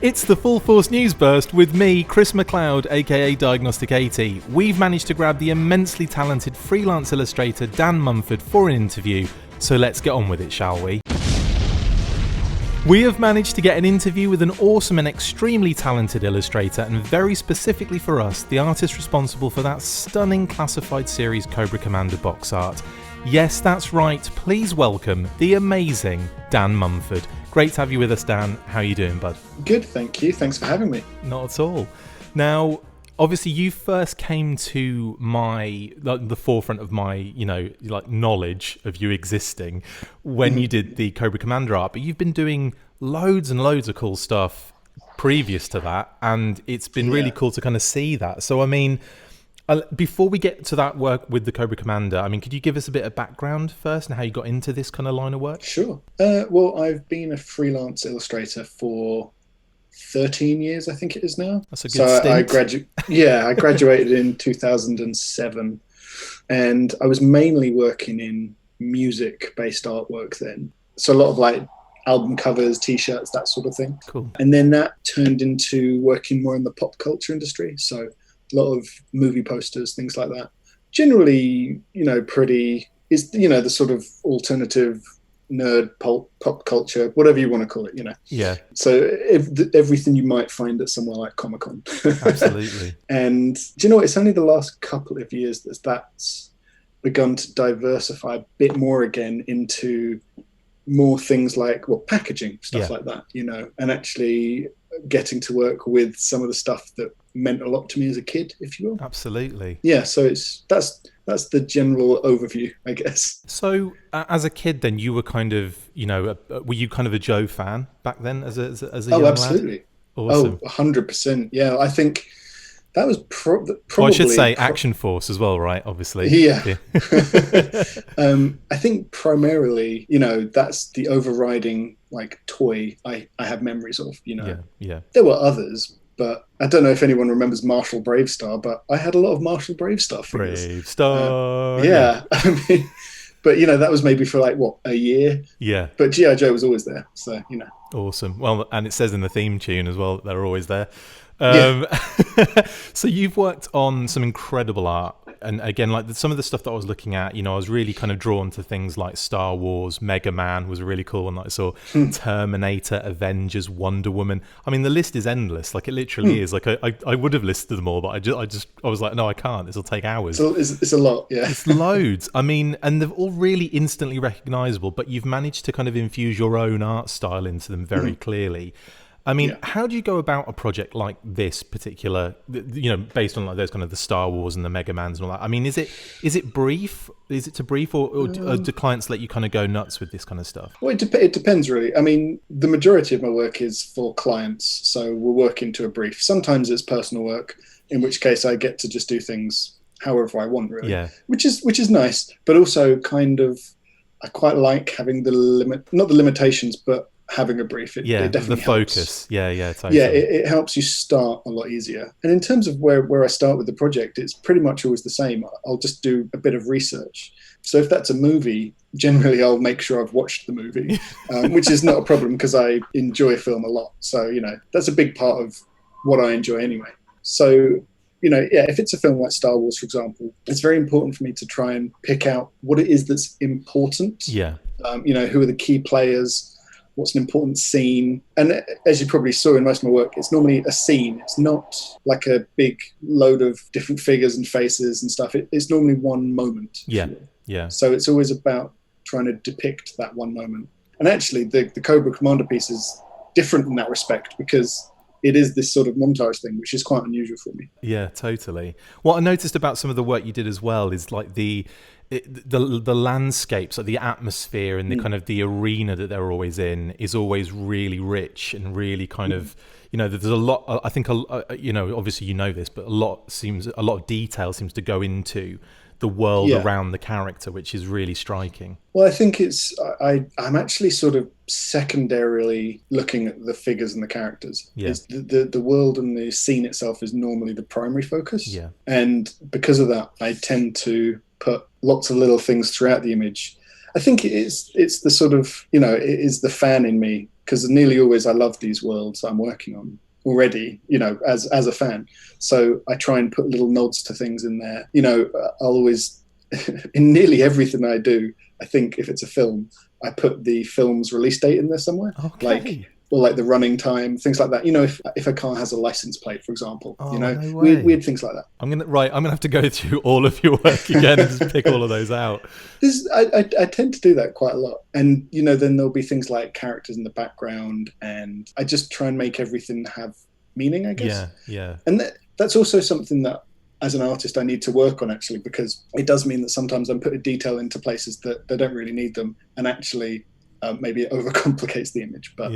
It's the Full Force News Burst with me, Chris McLeod, aka Diagnostic 80. We've managed to grab the immensely talented freelance illustrator Dan Mumford for an interview, so let's get on with it, shall we? We have managed to get an interview with an awesome and extremely talented illustrator, and very specifically for us, the artist responsible for that stunning classified series Cobra Commander box art. Yes, that's right, please welcome the amazing Dan Mumford. Great to have you with us, Dan. How are you doing, bud? Good, thank you. Thanks for having me. Not at all. Now, obviously, you first came to the forefront of my, knowledge of you existing when you did the Cobra Commander art, but you've been doing loads and loads of cool stuff previous to that, and it's been really cool to kind of see that. So, I mean, before we get to that work with the Cobra Commander, I mean, could you give us a bit of background first and how you got into this kind of line of work? Sure. Well, I've been a freelance illustrator for 13 years, I think it is now. That's a good stint. I graduated in 2007, and I was mainly working in music-based artwork then. So a lot of like album covers, T-shirts, that sort of thing. Cool. And then that turned into working more in the pop culture industry. So a lot of movie posters, things like that. Generally, the sort of alternative nerd pop culture, whatever you want to call it, Yeah. So everything you might find at somewhere like Comic-Con. Absolutely. And do you know what? It's only the last couple of years that's begun to diversify a bit more again into more things like packaging, stuff like that, and actually getting to work with some of the stuff that meant a lot to me as a kid, if you will. Absolutely. Yeah, so that's the general overview, I guess. So as a kid then, you were kind of, were you kind of a Joe fan back then as a young lad? Absolutely. Awesome. 100%. Yeah, I think that was probably... Well, I should say Action Force as well, right? Obviously. Yeah. I think primarily, that's the overriding toy I have memories of, Yeah. There were others, but I don't know if anyone remembers Marshall Bravestar, but I had a lot of Marshall Bravestar figures. Bravestar. Yeah. I mean, but that was maybe for a year. Yeah. But G.I. Joe was always there, so Awesome. Well, and it says in the theme tune as well that they're always there. Yeah. So you've worked on some incredible art, and again, some of the stuff that I was looking at, I was really kind of drawn to things like Star Wars, Mega Man was a really cool one that I saw, Terminator, Avengers, Wonder Woman. I mean, the list is endless. It literally is. I would have listed them all, but I was like, no, I can't. This will take hours. It's a lot. Yeah, it's loads. I mean, and they're all really instantly recognizable, but you've managed to kind of infuse your own art style into them very clearly. I mean, how do you go about a project like this particular, based on those kind of the Star Wars and the Mega Mans and all that? I mean, is it brief? Is it to brief, or do clients let you kind of go nuts with this kind of stuff? Well, it depends really. I mean, the majority of my work is for clients, so we'll work into a brief. Sometimes it's personal work, in which case I get to just do things however I want, really. Yeah. Which is nice, but also kind of I quite like having not the limitations, but having a brief. It definitely the focus helps. Totally. Yeah, it helps you start a lot easier. And in terms of where I start with the project, it's pretty much always the same. I'll just do a bit of research. So if that's a movie, generally I'll make sure I've watched the movie, which is not a problem because I enjoy film a lot. So that's a big part of what I enjoy anyway. So if it's a film like Star Wars, for example, it's very important for me to try and pick out what it is that's important. Yeah. Who are the key players? What's an important scene? And as you probably saw in most of my work, it's normally a scene. It's not like a big load of different figures and faces and stuff. It's normally one moment. Yeah. So it's always about trying to depict that one moment. And actually, the Cobra Commander piece is different in that respect because it is this sort of montage thing, which is quite unusual for me. Yeah, totally. What I noticed about some of the work you did as well is the landscapes, the atmosphere and the kind of the arena that they're always in is always really rich and really kind of, there's a lot, I think, obviously this, but a lot of detail seems to go into the world around the character, which is really striking. Well, I think I'm actually sort of secondarily looking at the figures and the characters. Yeah. The world and the scene itself is normally the primary focus. Yeah. And because of that, I tend to put lots of little things throughout the image. I think it's the sort of, it is the fan in me because nearly always I love these worlds I'm working on already, as a fan. So I try and put little nods to things in there. I'll always, in nearly everything I do, I think if it's a film, I put the film's release date in there somewhere. Okay. Like the running time, things like that. If a car has a license plate, for example, no way. weird things like that. I'm gonna have to go through all of your work again and just pick all of those out. I tend to do that quite a lot, and then there'll be things like characters in the background, and I just try and make everything have meaning, I guess. Yeah. And that's also something that, as an artist, I need to work on, actually, because it does mean that sometimes I'm putting detail into places that they don't really need them, and actually maybe it overcomplicates the image. But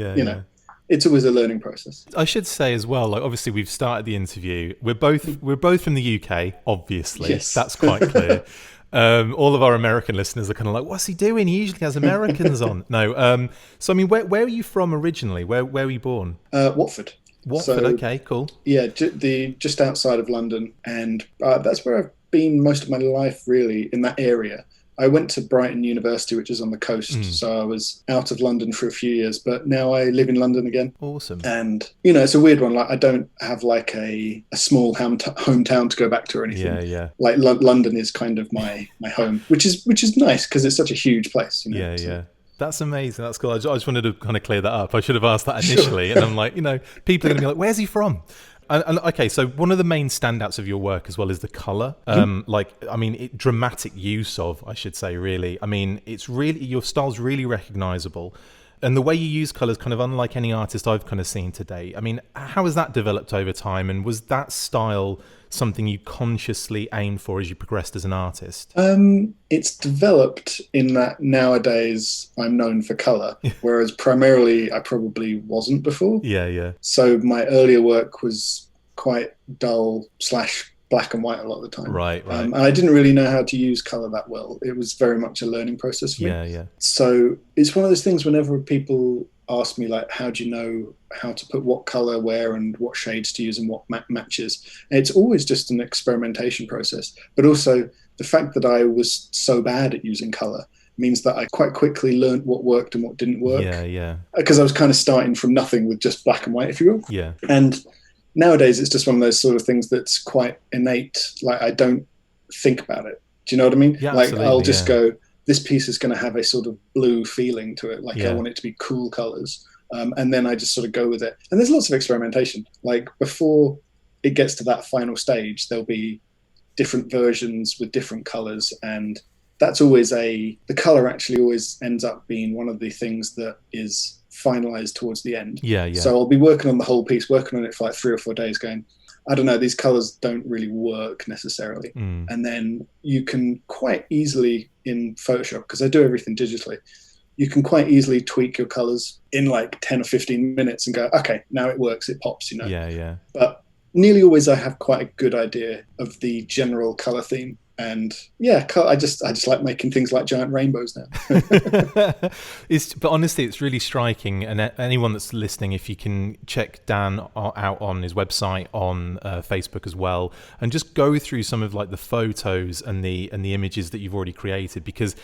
it's always a learning process. I should say as well, like obviously we've started the interview. We're both from the UK, obviously. Yes. That's quite clear. All of our American listeners are kind of like, what's he doing? He usually has Americans on. No. So I mean, where are you from originally? Where were you born? Watford. Watford. So, okay, cool. Yeah, just outside of London, and that's where I've been most of my life, really, in that area. I went to Brighton University, which is on the coast, so I was out of London for a few years, but now I live in London again. Awesome. And, it's a weird one. Like, I don't have like a small hometown to go back to or anything. Yeah. Like London is kind of my home, which is nice because it's such a huge place. Yeah. That's amazing. That's cool. I just wanted to kind of clear that up. I should have asked that initially. Sure. And I'm like, people are going to be like, where's he from? And okay, so one of the main standouts of your work as well is the color. Dramatic use of, I should say, really. I mean, it's really, your style's really recognizable. And the way you use colors, kind of unlike any artist I've kind of seen today. I mean, how has that developed over time? And was that style something you consciously aimed for as you progressed as an artist? It's developed in that nowadays I'm known for color, whereas primarily I probably wasn't before. Yeah. So my earlier work was quite dull / black and white a lot of the time. Right. And I didn't really know how to use color that well. It was very much a learning process for me. Yeah. So it's one of those things whenever people ask me, like, how do you know how to put what color where and what shades to use and what matches? And it's always just an experimentation process. But also the fact that I was so bad at using color means that I quite quickly learned what worked and what didn't work. Yeah. Because I was kind of starting from nothing with just black and white, if you will. Yeah. And nowadays it's just one of those sort of things that's quite innate. Like, I don't think about it. Do you know what I mean? Yeah, like, I'll just go, this piece is going to have a sort of blue feeling to it. Like, I want it to be cool colors. And then I just sort of go with it. And there's lots of experimentation. Like, before it gets to that final stage, there'll be different versions with different colors. And that's always the color actually always ends up being one of the things that is finalized towards the end. Yeah. So I'll be working on the whole piece, working on it for like 3 or 4 days going, I don't know, these colors don't really work necessarily. And then you can quite easily in Photoshop, because I do everything digitally, you can quite easily tweak your colors in like 10 or 15 minutes and go, okay, now it works, it pops, Yeah. But nearly always I have quite a good idea of the general color theme. And I just like making things like giant rainbows now. But honestly, it's really striking. And anyone that's listening, if you can check Dan out on his website, on Facebook as well, and just go through some of like the photos and the images that you've already created, because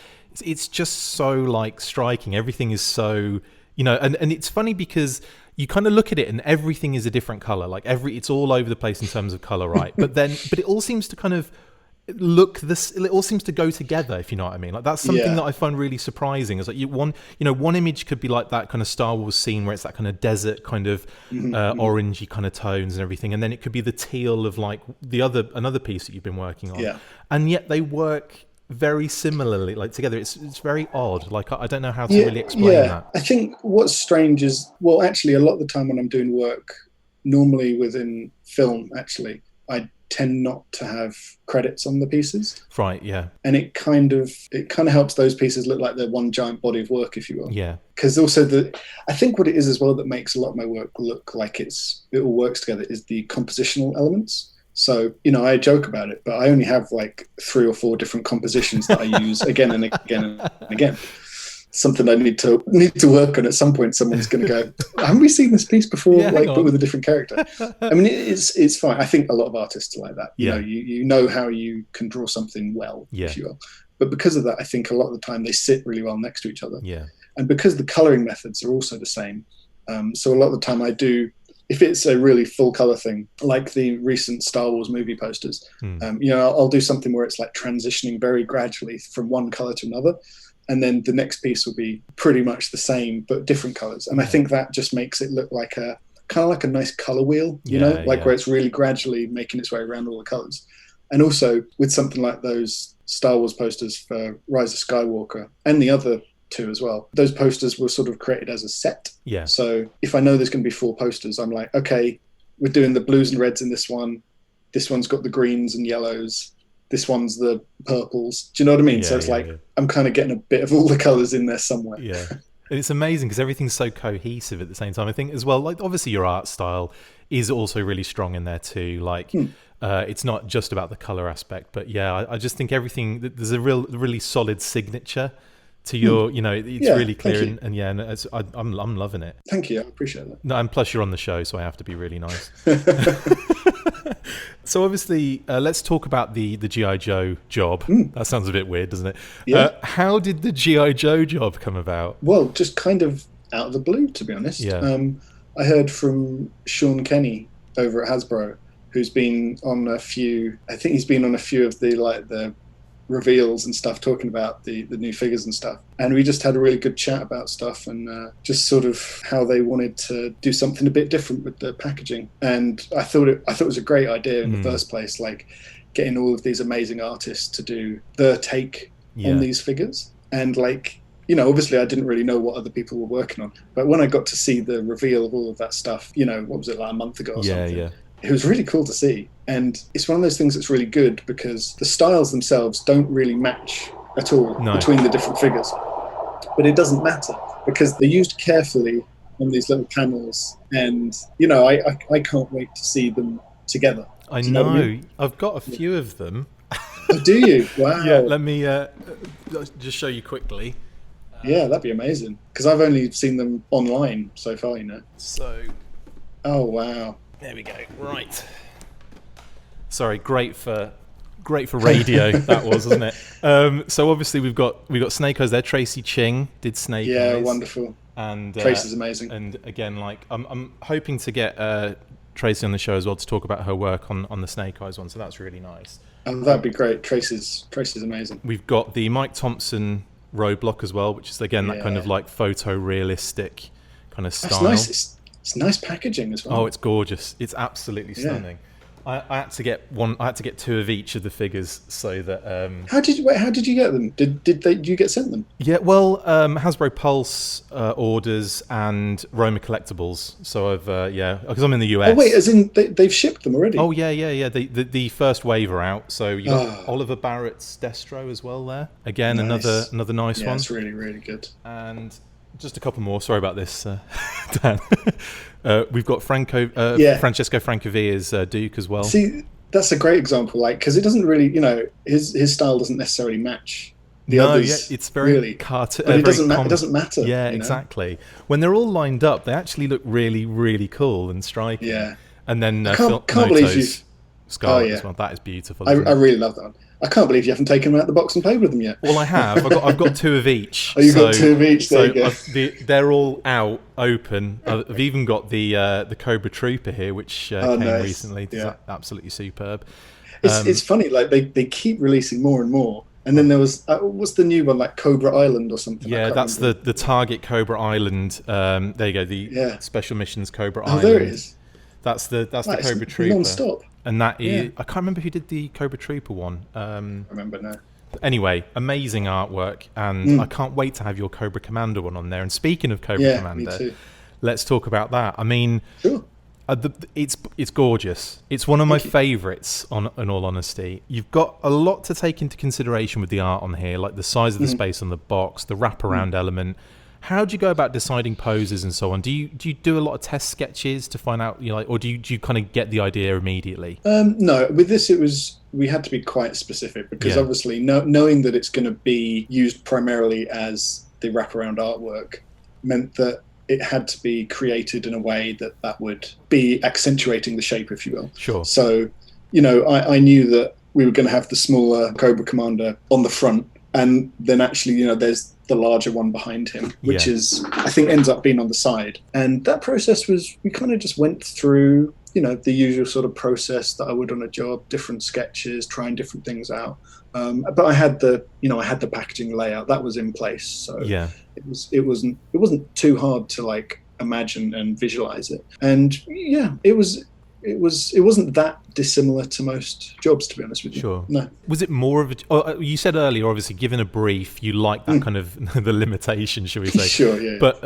it's just so like striking. Everything is so, and it's funny because you kind of look at it and everything is a different color. Like it's all over the place in terms of color, right? but it all seems to kind of it all seems to go together, if you know what I mean. Like, that's something that I find really surprising. Is like one image could be like that kind of Star Wars scene where it's that kind of desert kind of orangey kind of tones and everything, and then it could be the teal of like another piece that you've been working on, and yet they work very similarly, like together. It's very odd. Like, I don't know how to really explain that. I think what's strange is, well, actually a lot of the time when I'm doing work, normally within film, actually, I tend not to have credits on the pieces. Right, yeah. And it kind of helps those pieces look like they're one giant body of work, if you will. Yeah. Because also I think what it is as well that makes a lot of my work look like it all works together is the compositional elements. So, I joke about it, but I only have like 3 or 4 different compositions that I use again and again and again. Something I need to work on. At some point, someone's going to go, haven't we seen this piece before? But with a different character. I mean, it's fine. I think a lot of artists are like that. You know how you can draw something well, if you will. But because of that, I think a lot of the time they sit really well next to each other. Yeah. And because the coloring methods are also the same, so a lot of the time I do, if it's a really full color thing, like the recent Star Wars movie posters, I'll do something where it's like transitioning very gradually from one color to another. And then the next piece will be pretty much the same, but different colors. And I think that just makes it look like a kind of like a nice color wheel, where it's really gradually making its way around all the colors. And also with something like those Star Wars posters for Rise of Skywalker and the other two as well, those posters were sort of created as a set. Yeah. So if I know there's going to be 4 posters, I'm like, okay, we're doing the blues and reds in this one. This one's got the greens and yellows. This one's the purples. Do you know what I mean? So it's I'm kind of getting a bit of all the colors in there somewhere. Yeah. And it's amazing because everything's so cohesive at the same time. I think as well, like obviously your art style is also really strong in there too. Like it's not just about the color aspect, but I just think everything, there's a really solid signature to your, it's really clear and I'm loving it. Thank you, I appreciate that. No, and plus you're on the show, so I have to be really nice. So obviously, let's talk about the G.I. Joe job. That sounds a bit weird, doesn't it? Yeah. How did the G.I. Joe job come about? Well, just kind of out of the blue, to be honest. Yeah. I heard from Sean Kenny over at Hasbro, who's been on a few of the reveals and stuff, talking about the new figures and stuff, and we just had a really good chat about stuff and just sort of how they wanted to do something a bit different with the packaging. And I thought it was a great idea in the first place, like getting all of these amazing artists to do their take on these figures. And obviously I didn't really know what other people were working on, but when I got to see the reveal of all of that stuff, what was it, like a month ago or something, it was really cool to see. And it's one of those things that's really good because the styles themselves don't really match at all between the different figures. But it doesn't matter because they're used carefully on these little panels. And, I can't wait to see them together. I know. I've got a few of them. Oh, do you? Wow. Yeah, let me just show you quickly. Yeah, that'd be amazing. Because I've only seen them online so far, So. Oh, wow. There we go. Right. Sorry, great for radio that was, wasn't it? So obviously we've got Snake Eyes there. Tracy Ching did Snake Eyes. Yeah, wonderful. And Tracy's amazing. And again, I'm hoping to get Tracy on the show as well to talk about her work on the Snake Eyes one. So that's really nice. Oh, that'd be great. Tracy's amazing. We've got the Mike Thompson Roadblock as well, which is again that kind of like photorealistic kind of style. That's nice. It's nice packaging as well. Oh, it's gorgeous. It's absolutely stunning. I had to get 2 of each of the figures so that. How did you get them? Did you get sent them? Yeah, well, Hasbro Pulse orders and Roma Collectibles. So I've because I'm in the US. Oh wait, as in they've shipped them already? Oh yeah. The first wave are out. So you got Oliver Barrett's Destro as well there. Again, nice. another nice one. Yeah, it's really really good. And just a couple more. Sorry about this, Dan. We've got Francesco Francovilla's Duke as well. See, that's a great example, because it doesn't really, his style doesn't necessarily match the others. Yeah, it's very really. cartoon. But it doesn't matter. Yeah, exactly. When they're all lined up, they actually look really, really cool and striking. Yeah. And then can't believe you. Scarlet as well. That is beautiful. I really love that one. I can't believe you haven't taken them out of the box and played with them yet. Well, I have. I've got 2 of each. Oh, you've got 2 of each. There you go. They're all out, open. I've even got the Cobra Trooper here, which came recently. It's absolutely superb. It's funny. They keep releasing more and more. And then there was what's the new one, like Cobra Island or something? Yeah, that's the Target Cobra Island. There you go. The Special Missions Cobra Island. Oh, there it is. That's the Cobra Trooper. Non-stop. And that is, I can't remember who did the Cobra Trooper one. I remember now. Anyway, amazing artwork, and I can't wait to have your Cobra Commander one on there. And speaking of Cobra Commander, me too. Let's talk about that. I mean, sure. It's gorgeous. It's one of my favourites, in all honesty. You've got a lot to take into consideration with the art on here, like the size of the space on the box, the wraparound element. How do you go about deciding poses and so on? Do you do a lot of test sketches to find out, or do you kind of get the idea immediately? No, with this we had to be quite specific because obviously knowing that it's going to be used primarily as the wraparound artwork meant that it had to be created in a way that would be accentuating the shape, if you will. Sure. So, I knew that we were going to have the smaller Cobra Commander on the front, and then actually, there's the larger one behind him, which Yeah. is, I think, ends up being on the side. And that process was, we kind of just went through, the usual sort of process that I would on a job, different sketches, trying different things out. But I had the packaging layout that was in place, so Yeah. it wasn't too hard to like imagine and visualize it. And yeah, it wasn't that dissimilar to most jobs, to be honest with you. Sure. No. Was it more of you said earlier, obviously, given a brief, you like that kind of the limitation, shall we say? Sure, yeah. But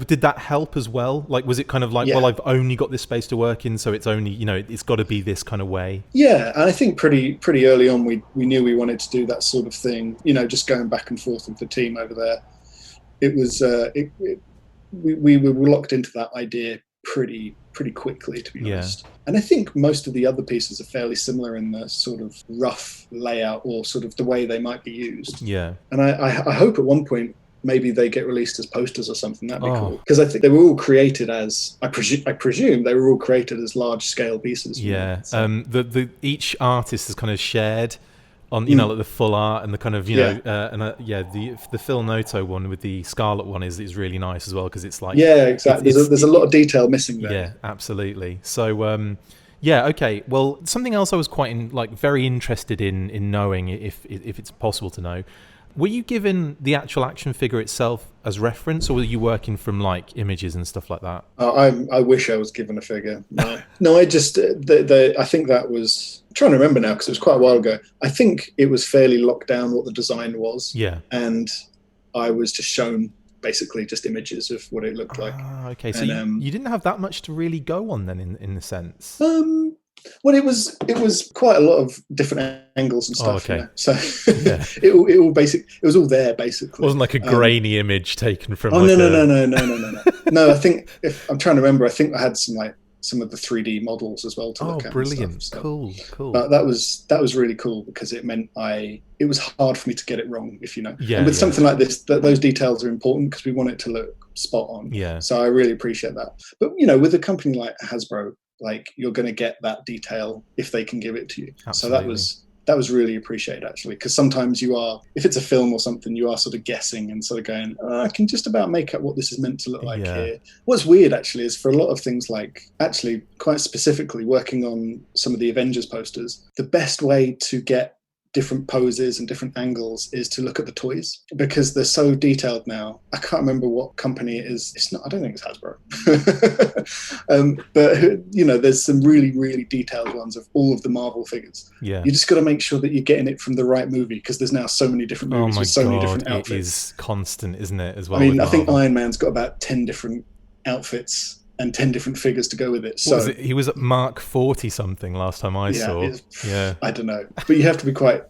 did that help as well? Like, was it kind of like, Yeah. well, I've only got this space to work in, so it's only, it's got to be this kind of way? Yeah, and I think pretty early on we knew we wanted to do that sort of thing. Just going back and forth with the team over there. It was we were locked into that idea pretty quickly, to be honest. And I think most of the other pieces are fairly similar in the sort of rough layout or sort of the way they might be used. Yeah. And I hope at one point maybe they get released as posters or something. That'd be Oh. cool. Because I think they were all created as, I presume they were all created as large scale pieces. Yeah. So, The each artist is kind of shared on, like the full art and the kind of, the Phil Noto one with the Scarlet one is really nice as well, because it's like, yeah, exactly. There's a lot of detail missing there. yeah, absolutely. So, yeah, okay. Well, something else I was quite very interested in knowing, if it's possible to know, were you given the actual action figure itself as reference, or were you working from like images and stuff like that? I wish I was given a figure. No, I just I think that was, I'm trying to remember now because it was quite a while ago. I think it was fairly locked down what the design was. Yeah. And I was just shown basically just images of what it looked like. Okay. So And, you didn't have that much to really go on then, in the sense. Well, it was quite a lot of different angles and stuff. okay. So Yeah. it was all there basically. It wasn't like a grainy image taken from. Oh, no. No, I think, if I'm trying to remember, I think I had some of the 3D models as well to look at. Brilliant! And stuff, so. Cool. But that was really cool because it meant it was hard for me to get it wrong, if you know. Yeah, and with yeah. something like this, those details are important because we want it to look spot on. Yeah. So I really appreciate that. But with a company like Hasbro, like, you're going to get that detail if they can give it to you. Absolutely. So that was really appreciated, actually, because sometimes if it's a film or something, you are sort of guessing and sort of going, I can just about make out what this is meant to look like here. What's weird, actually, is for a lot of things, like, actually, quite specifically working on some of the Avengers posters, the best way to get different poses and different angles is to look at the toys, because they're so detailed now. I can't remember what company it is. It's not, I don't think it's Hasbro. But there's some really, really detailed ones of all of the Marvel figures. Yeah. You just got to make sure that you're getting it from the right movie, because there's now so many different movies with so many different outfits. It is constant, isn't it, as well? I mean, I think Marvel. Iron Man's got about 10 different outfits and 10 different figures to go with it. So What was it? He was at Mark 40 something last time I saw. Yeah. I don't know, but you have to be quite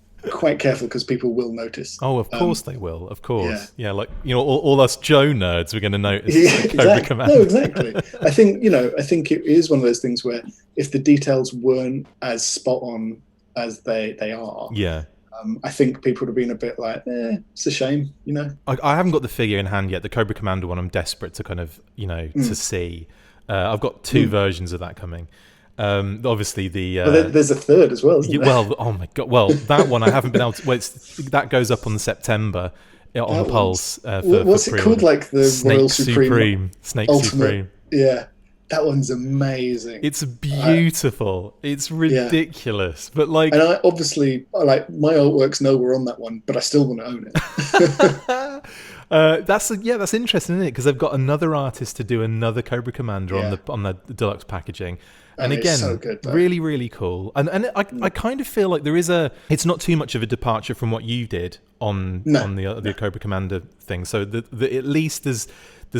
careful because people will notice. Oh, of course they will. Of course. Yeah. Yeah, like, all us Joe nerds, we're going to notice. Yeah, Cobra exactly. Commander. No, exactly. I think it is one of those things where if the details weren't as spot on as they are, Yeah. I think people would have been a bit like, it's a shame, I haven't got the figure in hand yet. The Cobra Commander one, I'm desperate to kind of, to see. I've got two versions of that coming. Obviously, there's a third as well, isn't there? Well, oh my god! Well, that one I haven't been able to. Well, that goes up on September on the Pulse. What's it called? Like the Snake Royal Supreme Snake Ultimate. Supreme. Yeah, that one's amazing. It's beautiful. It's ridiculous, but like, and I obviously my artwork's nowhere on that one, but I still want to own it. That's interesting, isn't it? Because they've got another artist to do another Cobra Commander on the deluxe packaging, and again, so good, really, really cool. And I kind of feel like it's not too much of a departure from what you did on the Cobra Commander thing. So at least there's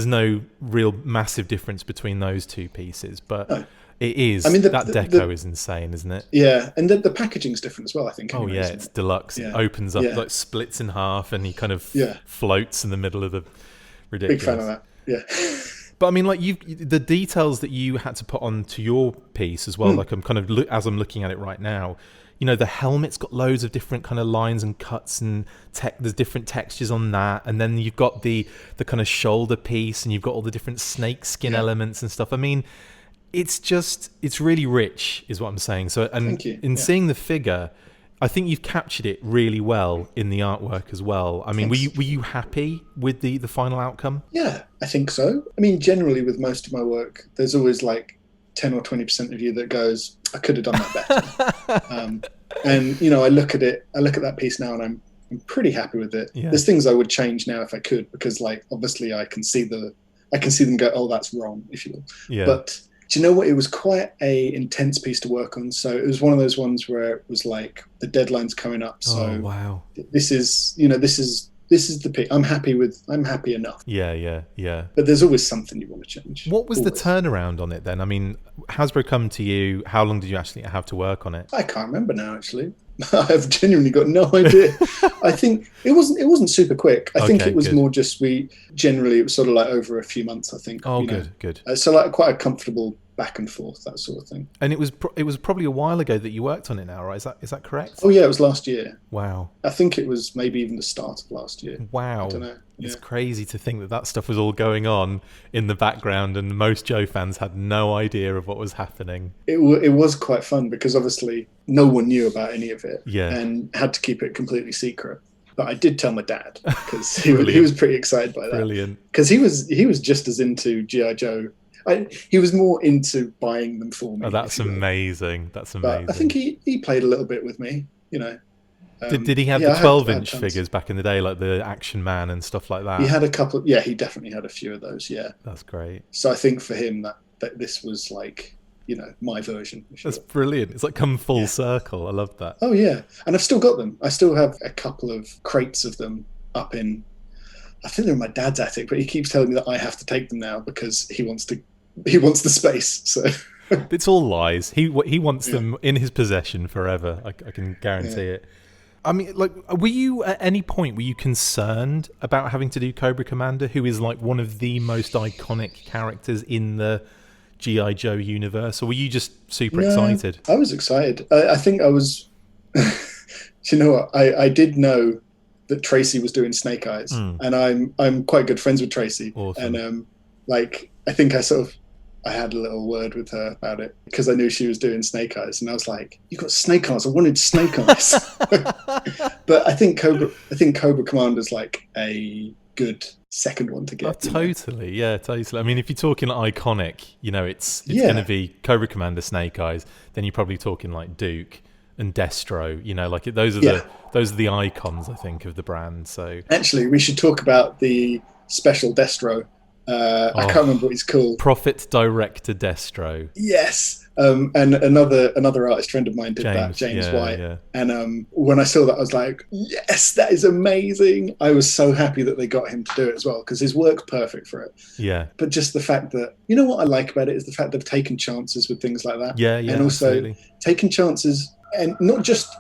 no real massive difference between those two pieces, but. It is. I mean, that deco is insane, isn't it? Yeah, and the packaging's different as well, I think. Anyway, it's deluxe. Yeah. It opens up, like splits in half, and he kind of floats in the middle of the ridiculous. Big fan of that. Yeah. But I mean, like the details that you had to put onto your piece as well. Like I'm kind of as I'm looking at it right now. The helmet's got loads of different kind of lines and cuts, and there's different textures on that. And then you've got the kind of shoulder piece, and you've got all the different snake skin elements and stuff. I mean. It's really rich, is what I'm saying. So, and in seeing the figure, I think you've captured it really well in the artwork as well. I mean, Thanks. were you happy with the final outcome? Yeah, I think so. I mean, generally with most of my work, there's always like 10 or 20% of you that goes, I could have done that better. And, I look at that piece now and I'm pretty happy with it. Yeah. There's things I would change now if I could, because like, obviously I can see them go, oh, that's wrong, if you will. Yeah. But do you know what? It was quite a intense piece to work on. So it was one of those ones where it was like the deadline's coming up. So wow. This is the pick. I'm happy enough. Yeah. But there's always something you want to change. What was always. the turnaround on it then? I mean, Hasbro come to you. How long did you actually have to work on it? I can't remember now, actually. I've genuinely got no idea. I think it wasn't super quick. I think it was more just it was sort of like over a few months, I think. Oh, good. So like quite a comfortable back and forth, that sort of thing. And it was probably a while ago that you worked on it now, right? Is that correct? Oh yeah, it was last year. Wow. I think it was maybe even the start of last year. Wow. I don't know. It's crazy to think that stuff was all going on in the background and most Joe fans had no idea of what was happening. It was quite fun because obviously no one knew about any of it and had to keep it completely secret. But I did tell my dad because he was pretty excited by that. Brilliant. Because he was just as into G.I. Joe. He was more into buying them for me. Oh, that's amazing. That's amazing. But I think he played a little bit with me, Did he have the 12-inch figures back in the day, like the Action Man and stuff like that? He had a couple. Yeah, he definitely had a few of those. Yeah, that's great. So I think for him that this was like, my version. That's brilliant. It's like come full circle. I love that. Oh yeah, and I've still got them. I still have a couple of crates of them up in. I think they're in my dad's attic, but he keeps telling me that I have to take them now because he wants the space. So. It's all lies. He wants them in his possession forever. I can guarantee it. I mean, like, were you at any point concerned about having to do Cobra Commander, who is like one of the most iconic characters in the G.I. Joe universe, or were you just super excited? I was excited. I think I was. Do you know what? I did know that Tracy was doing Snake Eyes, and I'm quite good friends with Tracy. Awesome. And I think I had a little word with her about it because I knew she was doing Snake Eyes, and I was like, "You got Snake Eyes? I wanted Snake Eyes." But I think Cobra Commander's like a good second one to get. Oh, totally, yeah, totally. I mean, if you're talking iconic, it's going to be Cobra Commander, Snake Eyes. Then you're probably talking like Duke and Destro. Those are the icons, I think, of the brand. So actually, we should talk about the special Destro. I can't remember what he's called. Profit Director Destro. Yes. And another artist friend of mine did that, James White. Yeah. And when I saw that, I was like, yes, that is amazing. I was so happy that they got him to do it as well because his work's perfect for it. Yeah. But just the fact that, what I like about it is the fact they've taken chances with things like that. Yeah, and also absolutely. Taking chances and not just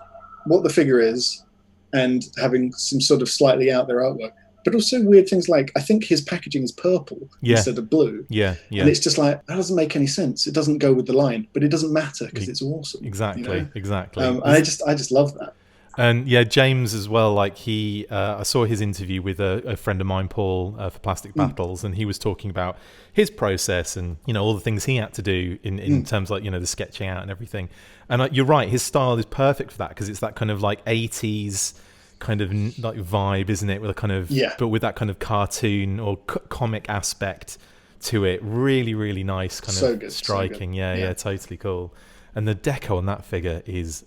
what the figure is and having some sort of slightly out there artwork, but also weird things like I think his packaging is purple instead of blue. Yeah. And it's just like, that doesn't make any sense. It doesn't go with the line, but it doesn't matter because it's awesome. Exactly. I just love that. And James as well. Like I saw his interview with a friend of mine, Paul, for Plastic Battles, and he was talking about his process and all the things he had to do in terms of, like the sketching out and everything. And you're right, his style is perfect for that because it's that kind of like 80s kind of like vibe, isn't it? With a kind of but with that kind of cartoon or comic aspect to it. Really, really nice, kind of striking. Yeah, totally cool. And the deco on that figure is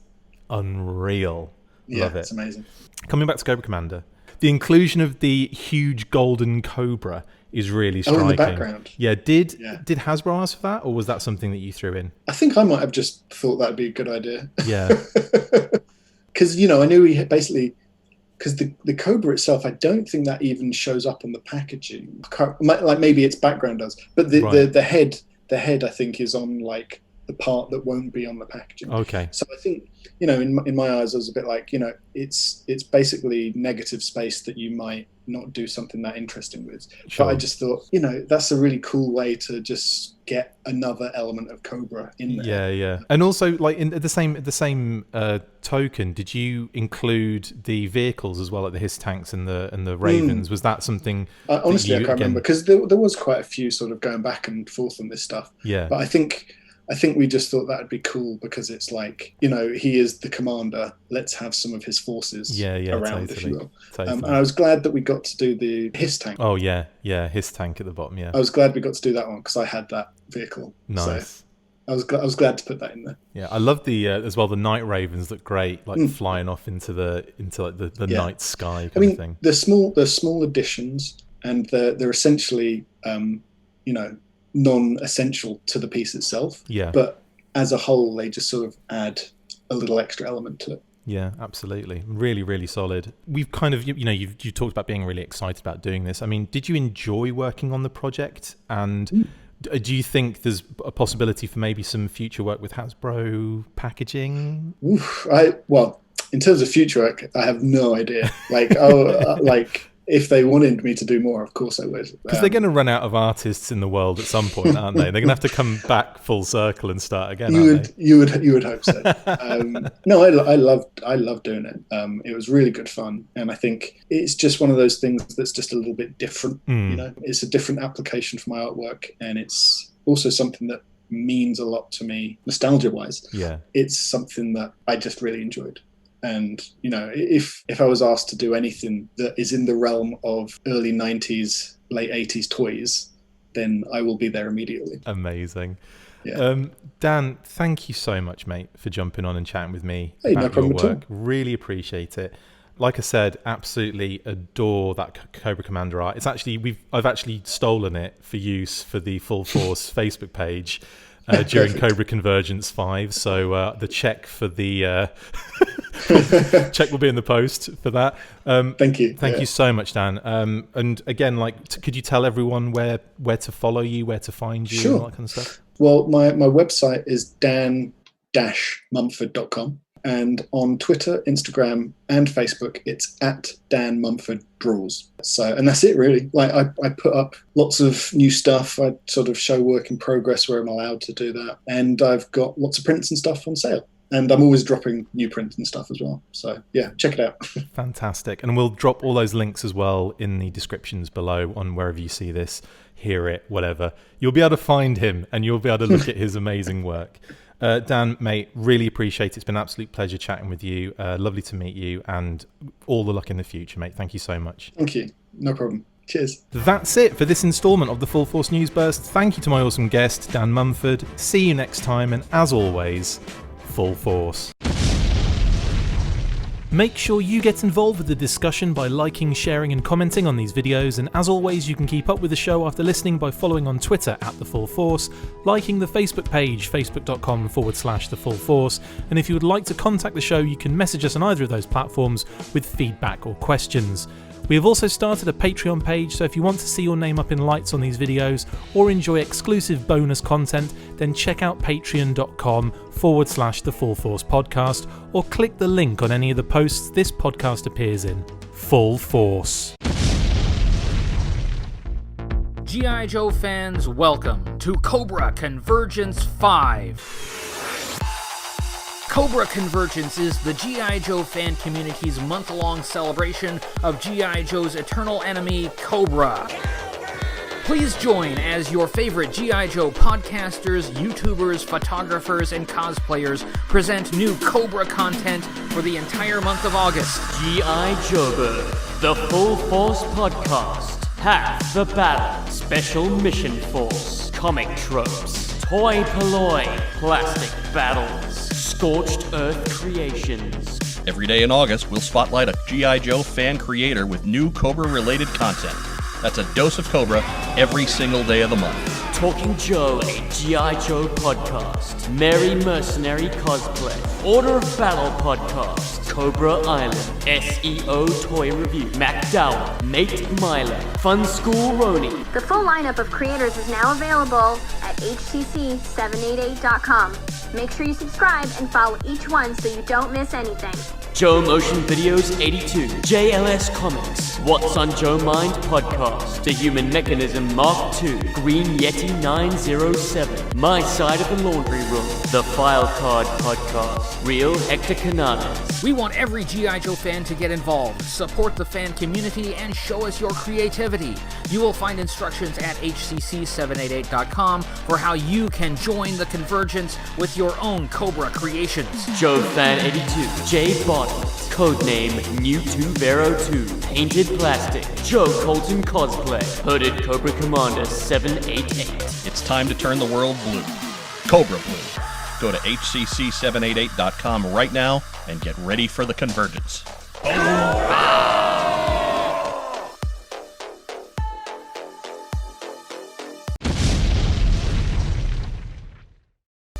unreal. Love it. It's amazing. Coming back to Cobra Commander, the inclusion of the huge golden cobra is really striking. In the background. Yeah. Did Hasbro ask for that, or was that something that you threw in? I think I might have just thought that'd be a good idea. Yeah. Because I knew he basically. Because the Cobra itself, I don't think that even shows up on the packaging. Like maybe its background does, but the head I think is on like the part that won't be on the packaging. Okay. So I think in my eyes, I was a bit like it's basically negative space that you might not do something that interesting with. Sure. But I just thought that's a really cool way to just get another element of Cobra in there. Yeah. And also, like in the same token, did you include the vehicles as well, like the Hiss tanks and the Ravens? Was that something? Honestly, I can't remember because there was quite a few sort of going back and forth on this stuff. Yeah. But I think I think we just thought that would be cool because it's like, he is the commander. Let's have some of his forces around, if you will. Totally. And I was glad that we got to do the HISS tank. Oh, yeah, HISS tank at the bottom, yeah. I was glad we got to do that one because I had that vehicle. Nice. So I was glad to put that in there. Yeah, I love the as well. The night ravens look great, like flying off into the night sky kind of thing. They're small additions, and they're essentially non-essential to the piece itself. Yeah. But as a whole, they just sort of add a little extra element to it. Yeah, absolutely. Really, really solid. We've kind of, you talked about being really excited about doing this. I mean, did you enjoy working on the project? And do you think there's a possibility for maybe some future work with Hasbro packaging? Well, in terms of future work, I have no idea. If they wanted me to do more, of course I would. Because they're going to run out of artists in the world at some point, aren't they? They're going to have to come back full circle and start again. You would hope so. No, I loved doing it. It was really good fun, and I think it's just one of those things that's just a little bit different. It's a different application for my artwork, and it's also something that means a lot to me, nostalgia-wise. Yeah, it's something that I just really enjoyed. And, if I was asked to do anything that is in the realm of early 90s, late 80s toys, then I will be there immediately. Amazing. Yeah. Dan, thank you so much, mate, for jumping on and chatting with me about no problem your work. At all. Really appreciate it. Like I said, absolutely adore that Cobra Commander art. It's actually, I've actually stolen it for use for the Full Force Facebook page. During Cobra Convergence 5, so the check for the check will be in the post for that. Thank you. Thank you so much, Dan. And again, could you tell everyone where to follow you, where to find you, and all that kind of stuff? Well, my website is dan-mumford.com, and on Twitter, Instagram, and Facebook, it's @Dan-Mumford-Draws. So, and that's it really. I put up lots of new stuff. I sort of show work in progress where I'm allowed to do that. And I've got lots of prints and stuff on sale. And I'm always dropping new prints and stuff as well. So yeah, check it out. Fantastic. And we'll drop all those links as well in the descriptions below on wherever you see this, hear it, whatever. You'll be able to find him and you'll be able to look at his amazing work. Dan, mate, really appreciate it. It's been an absolute pleasure chatting with you. Lovely to meet you, and all the luck in the future, mate. Thank you so much. Thank you. No problem. Cheers. That's it for this instalment of the Full Force News Burst. Thank you to my awesome guest, Dan Mumford. See you next time, and as always, full force. Make sure you get involved with the discussion by liking, sharing and commenting on these videos, and as always you can keep up with the show after listening by following on Twitter @TheFullForce, liking the Facebook page facebook.com/TheFullForce, and if you would like to contact the show you can message us on either of those platforms with feedback or questions. We have also started a Patreon page, so if you want to see your name up in lights on these videos or enjoy exclusive bonus content, then check out patreon.com/TheFullForce podcast or click the link on any of the posts this podcast appears in. Full Force. G.I. Joe fans, welcome to Cobra Convergence 5. Cobra Convergence is the G.I. Joe fan community's month-long celebration of G.I. Joe's eternal enemy, Cobra. Please join as your favorite G.I. Joe podcasters, YouTubers, photographers, and cosplayers present new Cobra content for the entire month of August. G.I. Joe, the Full Force podcast, Half the Battle, Special Mission Force, comic tropes, toy polloi, plastic battles, Scorched Earth creations. Every day in August, we'll spotlight a G.I. Joe fan creator with new Cobra-related content. That's a dose of Cobra every single day of the month. Talking Joe, a G.I. Joe podcast. Merry Mercenary Cosplay. Order of Battle podcast. Cobra Island. SEO Toy Review. MacDowell. Nate Myler. Fun School Roni. The full lineup of creators is now available at HTC788.com. Make sure you subscribe and follow each one so you don't miss anything. Joe Motion Videos 82, JLS Comics, What's on Joe Mind Podcast, The Human Mechanism Mark II, Green Yeti 907, My Side of the Laundry Room, The File Card Podcast, Real Hector Cananas. We want every G.I. Joe fan to get involved, support the fan community, and show us your creativity. You will find instructions at hcc788.com for how you can join the convergence with your own Cobra creations. Joe Fan 82, Jay Bottom, codename Mewtwo Vero 2, Painted Plastic, Joe Colton Cosplay, Hooded Cobra Commander 788. It's time to turn the world blue. Cobra Blue. Go to hcc788.com right now and get ready for the convergence. Oh.